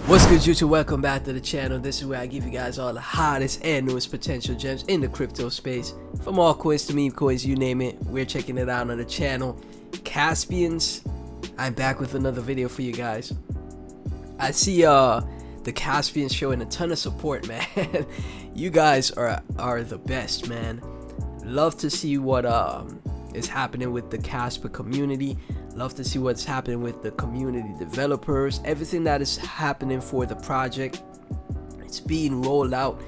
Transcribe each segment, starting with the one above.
What's good, YouTube? Welcome back to the channel. This is where I give you guys all the hottest and newest potential gems in the crypto space. From altcoins to meme coins, you name it, we're checking it out on the channel. Caspians, I'm back with another video for you guys. I see the Caspians showing a ton of support, man. You guys are the best, man. Love to see what is happening with the Caspa community. Love to see what's happening with the community developers. Everything that is happening for the project, it's being rolled out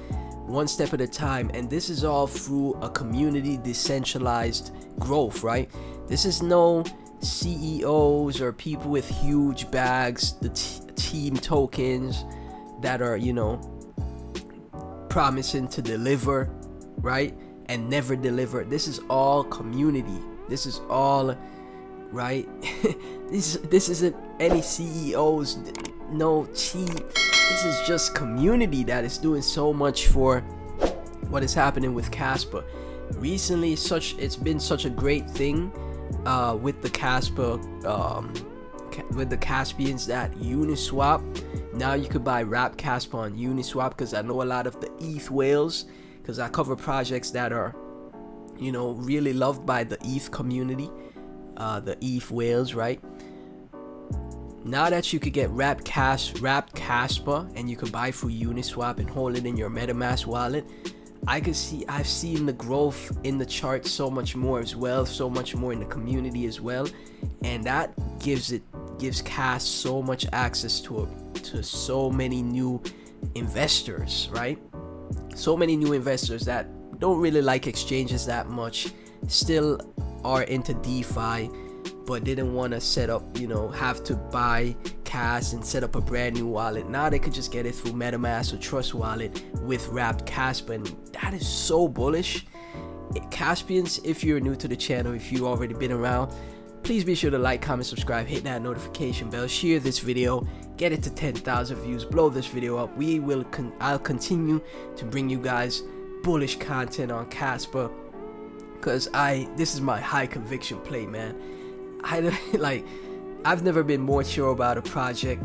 one step at a time, and this is all through a community decentralized growth, right? This is no CEOs or people with huge bags, the team tokens that are, you know, promising to deliver, right, and never deliver. This is all community. This is all, right? this isn't any CEOs, no cheap. This is just community that is doing so much for what is happening with Caspa. Recently, it's been such a great thing with the Caspa, with the Caspians, that Uniswap. Now you could buy wrap Caspa on Uniswap, because I know a lot of the ETH whales, because I cover projects that are, you know, really loved by the ETH community. The ETH whales, right? Now that you could get wrapped Caspa and you can buy through Uniswap and hold it in your MetaMask wallet, I've seen the growth in the chart so much more as well, so much more in the community as well, and that gives Cas so much access to so many new investors, right? So many new investors that don't really like exchanges that much, still are into DeFi, but didn't want to set up, you know, have to buy Cas and set up a brand new wallet. Now they could just get it through MetaMask or Trust Wallet with wrapped Caspa, and that is so bullish. Caspians, if you're new to the channel, if you've already been around, please be sure to like, comment, subscribe, hit that notification bell, share this video, get it to 10,000 views, blow this video up. I'll continue to bring you guys bullish content on Caspa, because this is my high conviction play, man. I've never been more sure about a project.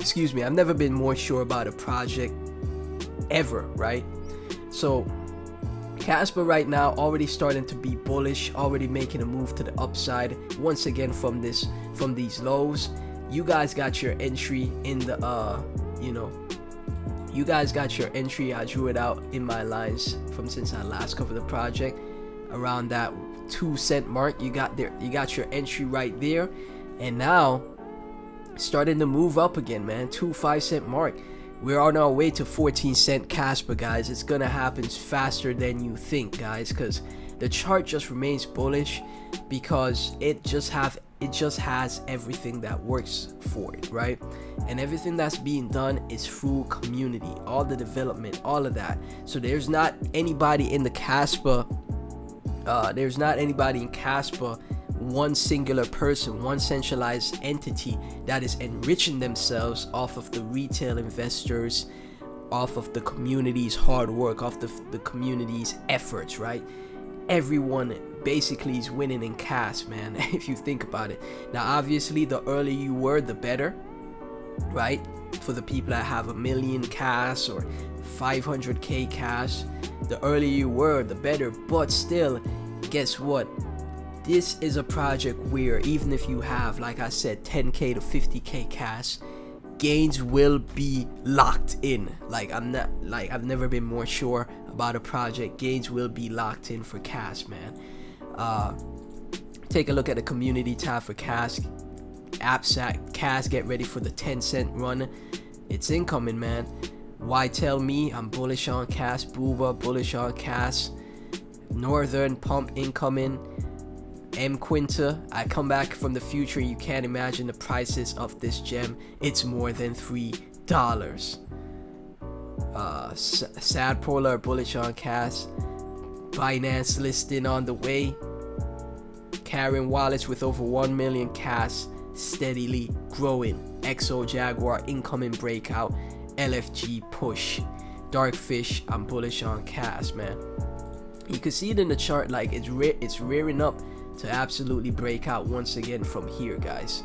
I've never been more sure about a project ever, right? So Caspa right now already starting to be bullish, already making a move to the upside once again from these lows. You guys got your entry in the you guys got your entry. I drew it out in my lines from since I last covered the project. Around that 2-cent mark, you got your entry right there, and now starting to move up again, man. 5-cent mark. We're on our way to 14-cent Caspa, guys. It's gonna happen faster than you think, guys, because the chart just remains bullish, because it just has everything that works for it, right? And everything that's being done is through community, all the development, all of that. So there's not anybody in the Caspa, one singular person, one centralized entity that is enriching themselves off of the retail investors, off of the community's hard work, off the community's efforts, right? Everyone basically is winning in Cas, man. If you think about it. Now obviously the earlier you were, the better, right? For the people that have 1 million Cas or 500k Cas, the earlier you were, the better. But still, guess what? This is a project where even if you have, like I said, 10k to 50k Cas, gains will be locked in. I've never been more sure about a project. Gains will be locked in for Cas, man. Take a look at the community tab for Cas. Cas, get ready for the 10-cent run. It's incoming, man. Why tell me? I'm bullish on Cas. Booba, bullish on Cas. Northern pump incoming. M Quinta, I come back from the future. You can't imagine the prices of this gem. It's more than $3. Sad Polar, bullish on Cas. Binance listing on the way. Carrying wallets with over 1 million Cas, steadily growing. XO Jaguar incoming breakout. LFG push. Darkfish, I'm bullish on Cas, man. You can see it in the chart, like it's rearing up to absolutely break out once again from here, guys.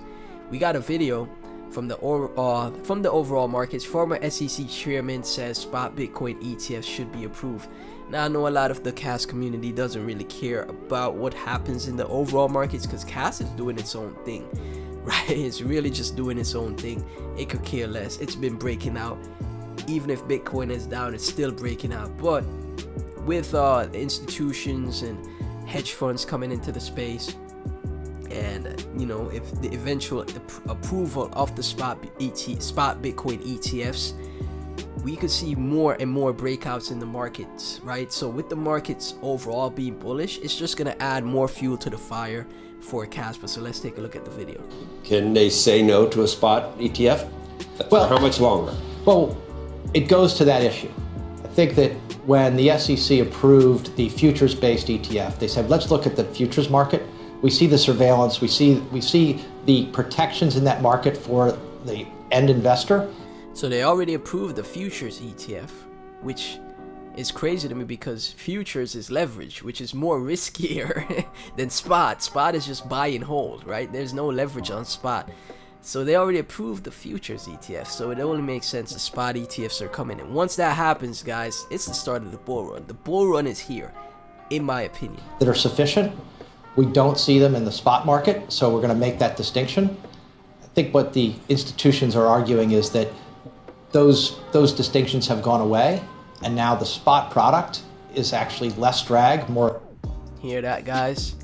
We got a video From the overall markets, former SEC chairman says spot Bitcoin ETFs should be approved. Now, I know a lot of the CAS community doesn't really care about what happens in the overall markets because CAS is doing its own thing, right? It's really just doing its own thing. It could care less. It's been breaking out. Even if Bitcoin is down, it's still breaking out. But with institutions and hedge funds coming into the space, and if the eventual approval of the spot Bitcoin ETFs, we could see more and more breakouts in the markets, right? So with the markets overall being bullish, it's just gonna add more fuel to the fire for Caspa. So let's take a look at the video. Can they say no to a spot ETF? Well, for how much longer? Well, it goes to that issue. I think that when the SEC approved the futures-based ETF, they said, let's look at the futures market. We see the surveillance, we see the protections in that market for the end investor. So they already approved the futures ETF, which is crazy to me because futures is leverage, which is more riskier than spot. Spot is just buy and hold, right? There's no leverage on spot. So they already approved the futures ETF, so it only makes sense the spot ETFs are coming in. Once that happens, guys, it's the start of the bull run. The bull run is here, in my opinion. That are sufficient. We don't see them in the spot market, so we're going to make that distinction. I think what the institutions are arguing is that those distinctions have gone away, and now the spot product is actually less drag, more. Hear that, guys?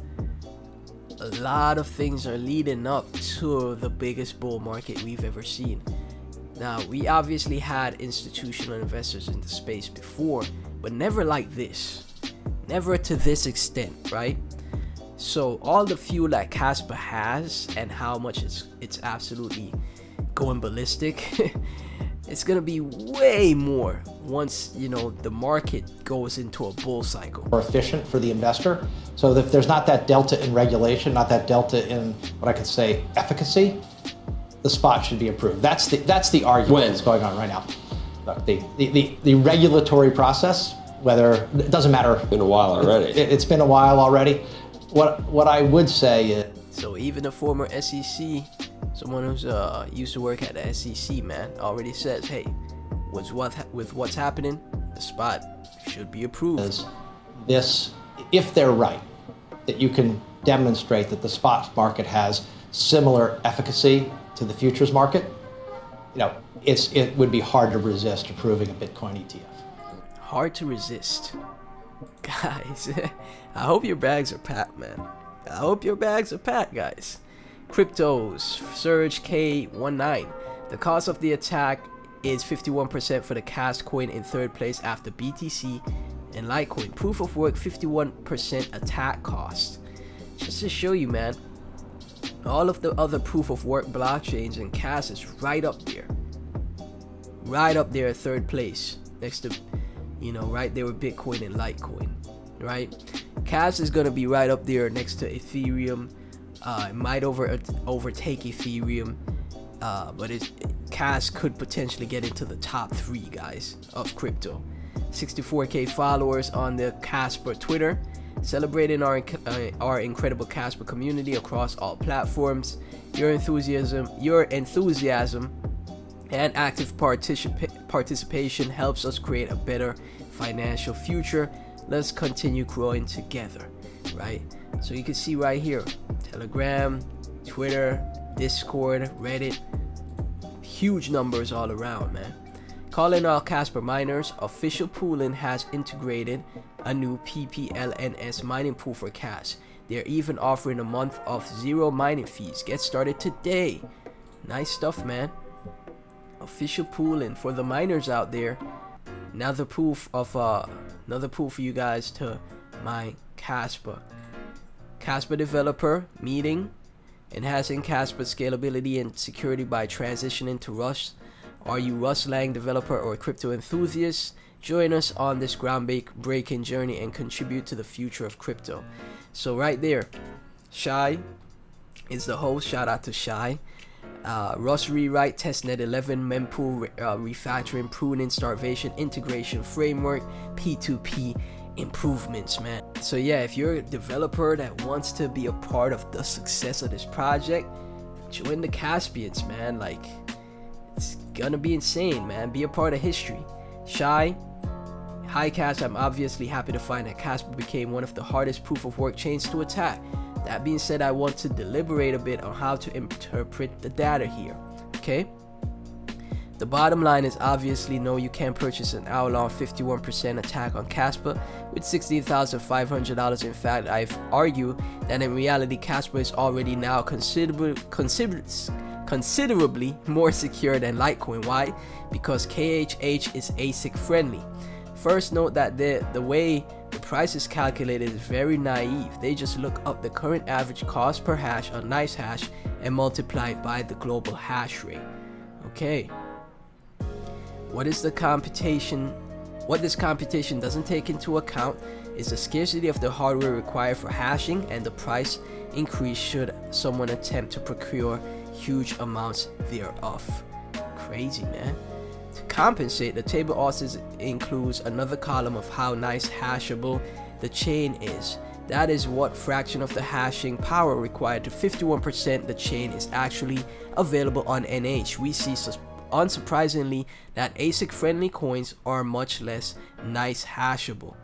A lot of things are leading up to the biggest bull market we've ever seen. Now, we obviously had institutional investors in the space before, but never like this. Never to this extent, right? So all the fuel that Caspa has and how much it's absolutely going ballistic, it's gonna be way more once the market goes into a bull cycle. More efficient for the investor. So if there's not that delta in regulation, not that delta in what I could say efficacy, the spot should be approved. That's the argument that's going on right now. Look, the regulatory process, whether it doesn't matter. It's been a while already. It's been a while already. What I would say is, so even a former SEC, someone who's used to work at the SEC, man, already says, hey, with what's happening, the spot should be approved. This, if they're right, that you can demonstrate that the spot market has similar efficacy to the futures market, it would be hard to resist approving a Bitcoin ETF. Hard to resist. Guys, I hope your bags are packed, man. I hope your bags are packed, guys. Cryptos, Surge K19. The cost of the attack is 51% for the Cas coin in third place after BTC and Litecoin. Proof of work 51% attack cost. Just to show you, man, all of the other proof of work blockchains and Cas is right up there. Right up there at third place. Next to, right there with Bitcoin and Litecoin. Right? Cas is going to be right up there next to Ethereum. It might overtake Ethereum, but Cas could potentially get into the top 3, guys, of crypto. 64k followers on the Caspa Twitter, celebrating our incredible Caspa community across all platforms. Your enthusiasm and active participation helps us create a better financial future. Let's continue growing together, right? So you can see right here, Telegram, Twitter, Discord, Reddit, huge numbers all around, man. Calling all Caspa miners, official pooling has integrated a new PPLNS mining pool for Cas. They're even offering a month of 0 mining fees. Get started today. Nice stuff, man. Official pooling for the miners out there. Another proof for you guys to mine Caspa. Caspa developer meeting, enhancing Caspa scalability and security by transitioning to Rust. Are you Rust Lang developer or crypto enthusiast? Join us on this groundbreaking journey and contribute to the future of crypto. So right there, Shy is the host. Shout out to Shy. Rust rewrite, testnet 11, mempool refactoring, pruning, starvation, integration framework, P2P improvements, man. So yeah, if you're a developer that wants to be a part of the success of this project, join the Caspians, man. Like, it's gonna be insane, man. Be a part of history. Shy, hi Cas, I'm obviously happy to find that Caspa became one of the hardest proof of work chains to attack. That being said, I want to deliberate a bit on how to interpret the data here. Okay? The bottom line is obviously no, you can't purchase an hour-long 51% attack on Caspa with $16,500. In fact, I've argued that in reality, Caspa is already now considerably more secure than Litecoin. Why? Because KHH is ASIC friendly. First, note that the way the price is calculated is very naive. They just look up the current average cost per hash on NiceHash and multiply it by the global hash rate. Okay. What this computation doesn't take into account is the scarcity of the hardware required for hashing and the price increase should someone attempt to procure huge amounts thereof. Crazy, man. To compensate, the table also includes another column of how nice hashable the chain is. That is what fraction of the hashing power required to 51% the chain is actually available on NH. We see unsurprisingly that ASIC friendly coins are much less nice hashable.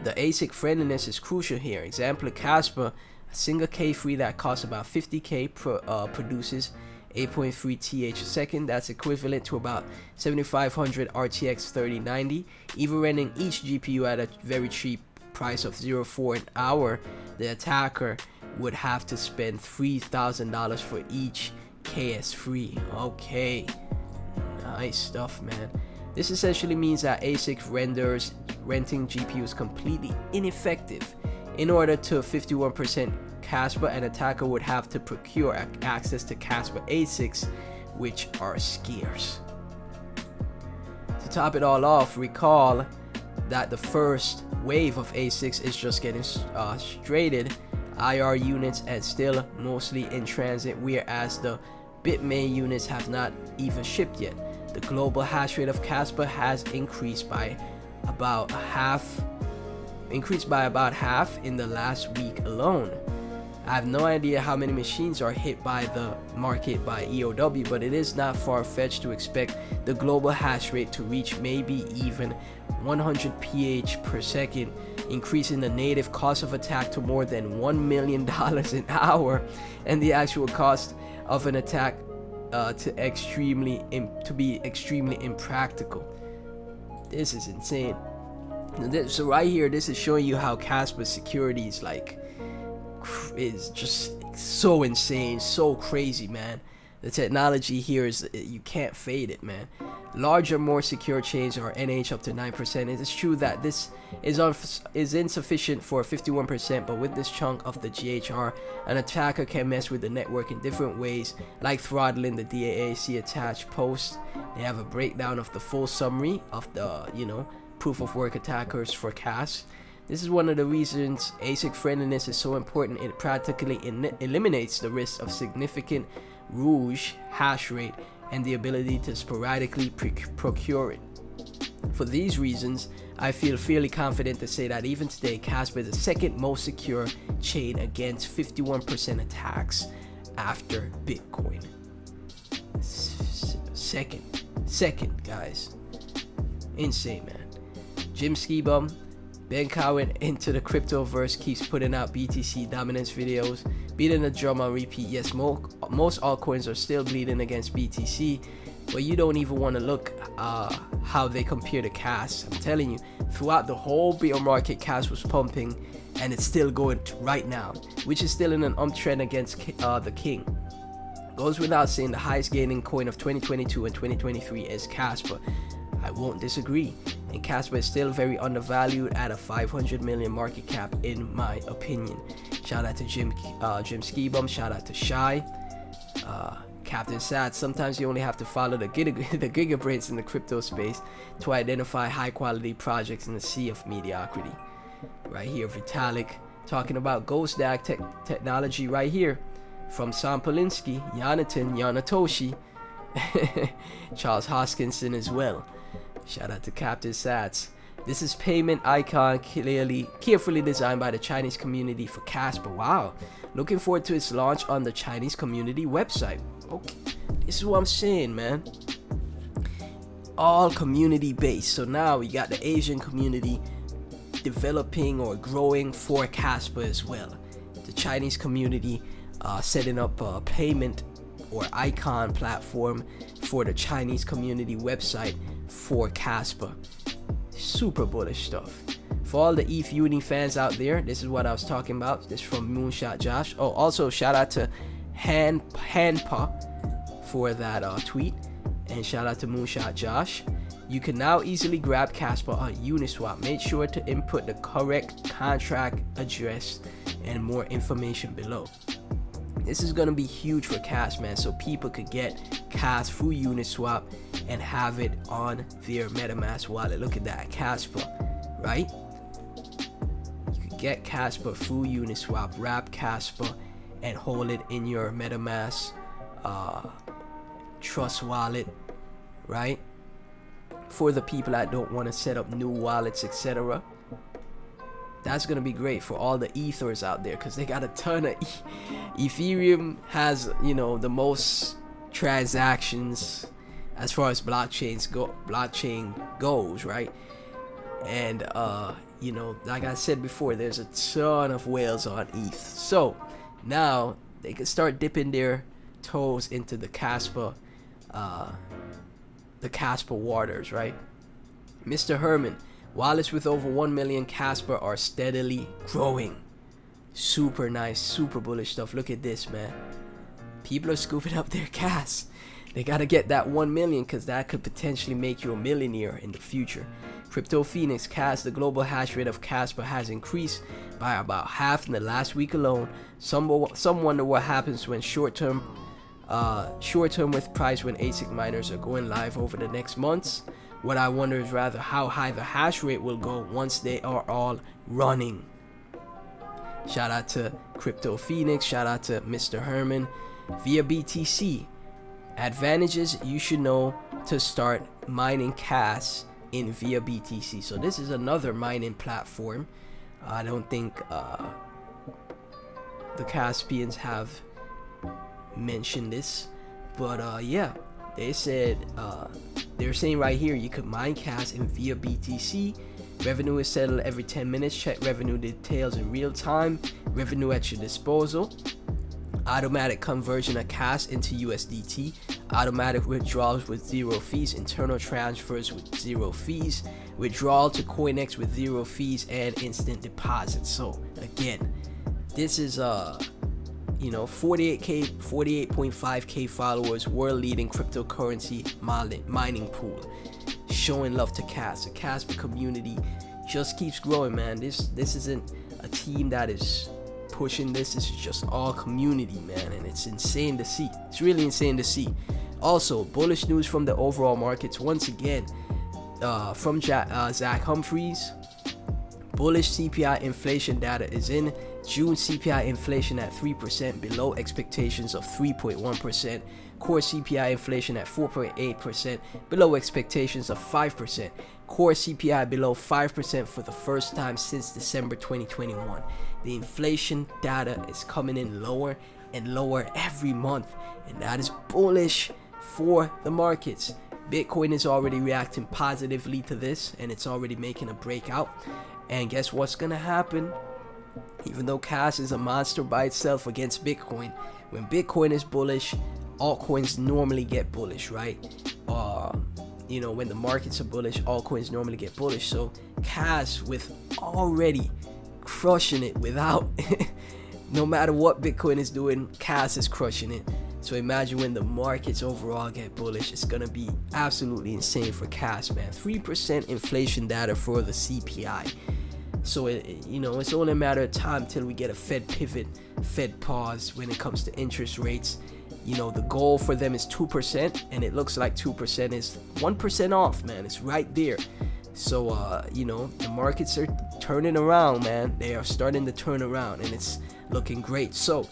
The ASIC friendliness is crucial here. Example, Kaspa, a single K3 that costs about 50k produces 8.3 TH a second. That's equivalent to about 7500 RTX 3090. Even running each GPU at a very cheap price of 0.4 an hour, the attacker would have to spend $3,000 for each KS3. Okay, nice stuff, man. This essentially means that ASIC renders renting GPUs completely ineffective. In order to 51% Caspa, an attacker would have to procure access to Caspa ASICs, which are scarce. To top it all off, recall that the first wave of ASICs is just getting traded, IR units, and still mostly in transit, whereas the Bitmain units have not even shipped yet. The global hash rate of Caspa has increased by about half in the last week alone. I have no idea how many machines are hit by the market by EOW, but it is not far-fetched to expect the global hash rate to reach maybe even 100 PH per second, increasing the native cost of attack to more than $1 million an hour, and the actual cost of an attack to be extremely impractical. This is insane. So right here, this is showing you how Caspa's security is just so insane, so crazy, man. The technology here is, you can't fade it, man. Larger, more secure chains are NH up to 9%. It is true that this is insufficient for 51%, but with this chunk of the GHR, an attacker can mess with the network in different ways, like throttling the DAA. See attached post. They have a breakdown of the full summary of the, proof of work attackers for Cas. This is one of the reasons ASIC friendliness is so important. It practically eliminates the risk of significant rouge hash rate and the ability to sporadically procure it. For these reasons, I feel fairly confident to say that even today, Caspa is the second most secure chain against 51% attacks after Bitcoin. Second, guys. Insane, man. Jim Skibum, Ben Cowan into the cryptoverse keeps putting out BTC dominance videos, beating the drum on repeat. Yes, most altcoins are still bleeding against BTC, but you don't even want to look how they compare to Cas. I'm telling you, throughout the whole bear market, Cas was pumping, and it's still going right now, which is still in an uptrend against the king. Goes without saying, the highest gaining coin of 2022 and 2023 is Caspa. I won't disagree, and Caspa is still very undervalued at a 500 million market cap in my opinion. Shout out to Jim Skibum, shout out to Shy, Captain Sad. Sometimes you only have to follow the gigabrains in the crypto space to identify high quality projects in the sea of mediocrity. Right here, Vitalik talking about Ghost DAG technology right here from Sam Polinsky, Yanatoshi, Charles Hoskinson as well. Shout out to Captain Sats. This is payment icon carefully designed by the Chinese community for Kaspa. Wow. Looking forward to its launch on the Chinese community website. Okay. This is what I'm saying, man. All community based. So now we got the Asian community developing or growing for Kaspa as well. The Chinese community setting up a payment or icon platform for the Chinese community website for Kaspa. Super bullish stuff. For all the ETH Uni fans out there, this is what I was talking about. This is from Moonshot Josh. Oh, also shout out to Hanpa for that tweet, and shout out to Moonshot Josh. You can now easily grab Kaspa on Uniswap. Make sure to input the correct contract address and more information below. This is gonna be huge for Cash, man, so people could get Cash through Uniswap and have it on their MetaMask wallet. Look at that, Kaspa, right? You could get Kaspa through Uniswap, wrap Kaspa, and hold it in your MetaMask Trust wallet, right? For the people that don't want to set up new wallets, etc. That's gonna be great for all the ethers out there, because they got a ton of Ethereum has, you know, the most transactions as far as blockchain goes, right? And you know, like I said before, there's a ton of whales on ETH. So now they can start dipping their toes into the Kaspa waters, right? Mr. Herman, wallets with over 1 million Kaspa are steadily growing. Super nice, super bullish stuff. Look at this, man. People are scooping up their cash. They gotta get that 1 million, because that could potentially make you a millionaire in the future. Crypto Phoenix Cash, the global hash rate of Kaspa has increased by about half in the last week alone. Some wonder what happens when short-term with price when ASIC miners are going live over the next months. What I wonder is rather how high the hash rate will go once they are all running. Shout out to Crypto Phoenix, shout out to Mr. Herman. Via BTC, advantages you should know to start mining Cash in via BTC. So this is another mining platform. I don't think the Caspians have mentioned this, but yeah, they said they're saying right here you could mine Cash in via BTC. Revenue is settled every 10 minutes. Check revenue details in real time. Revenue at your disposal. Automatic conversion of Cash into USDT. Automatic withdrawals with 0 fees. Internal transfers with 0 fees. Withdrawal to CoinEx with 0 fees and instant deposits. So again, this is you know, 48.5k followers, world leading cryptocurrency mining pool, showing love to Cash. The Caspa community just keeps growing, man. This isn't a team that is pushing this. This is just all community, man, and it's insane to see. It's really insane to see. Also, bullish news from the overall markets once again, from Zach Humphreys. Bullish CPI inflation data is in. June CPI inflation at 3%, below expectations of 3.1%. Core CPI inflation at 4.8%, below expectations of 5%. Core CPI below 5% for the first time since December 2021. The inflation data is coming in lower and lower every month, and that is bullish for the markets. Bitcoin is already reacting positively to this, and it's already making a breakout. And guess what's gonna happen? Even though Cash is a monster by itself against Bitcoin, when Bitcoin is bullish, altcoins normally get bullish, right? You know, when the markets are bullish, altcoins normally get bullish. So Cash, with already crushing it without no matter what Bitcoin is doing, Cash is crushing it. So imagine when the markets overall get bullish, it's gonna be absolutely insane for Cash, man. 3% inflation data for the CPI. So you know, it's only a matter of time till we get a Fed pivot, Fed pause when it comes to interest rates. You know, the goal for them is 2%, and it looks like 2% is 1% off, man. It's right there. So you know, the markets are turning around, man. They are starting to turn around, and it's looking great. So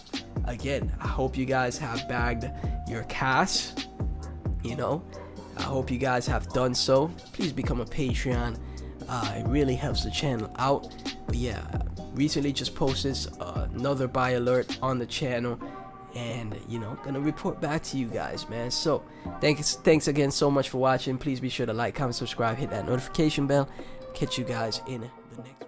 again, I hope you guys have bagged your cash. You know, I hope you guys have done so. Please become a Patreon It really helps the channel out. But yeah, recently just posted another buy alert on the channel, and you know, gonna report back to you guys, man. So thanks again so much for watching. Please be sure to like, comment, subscribe, hit that notification bell. Catch you guys in the next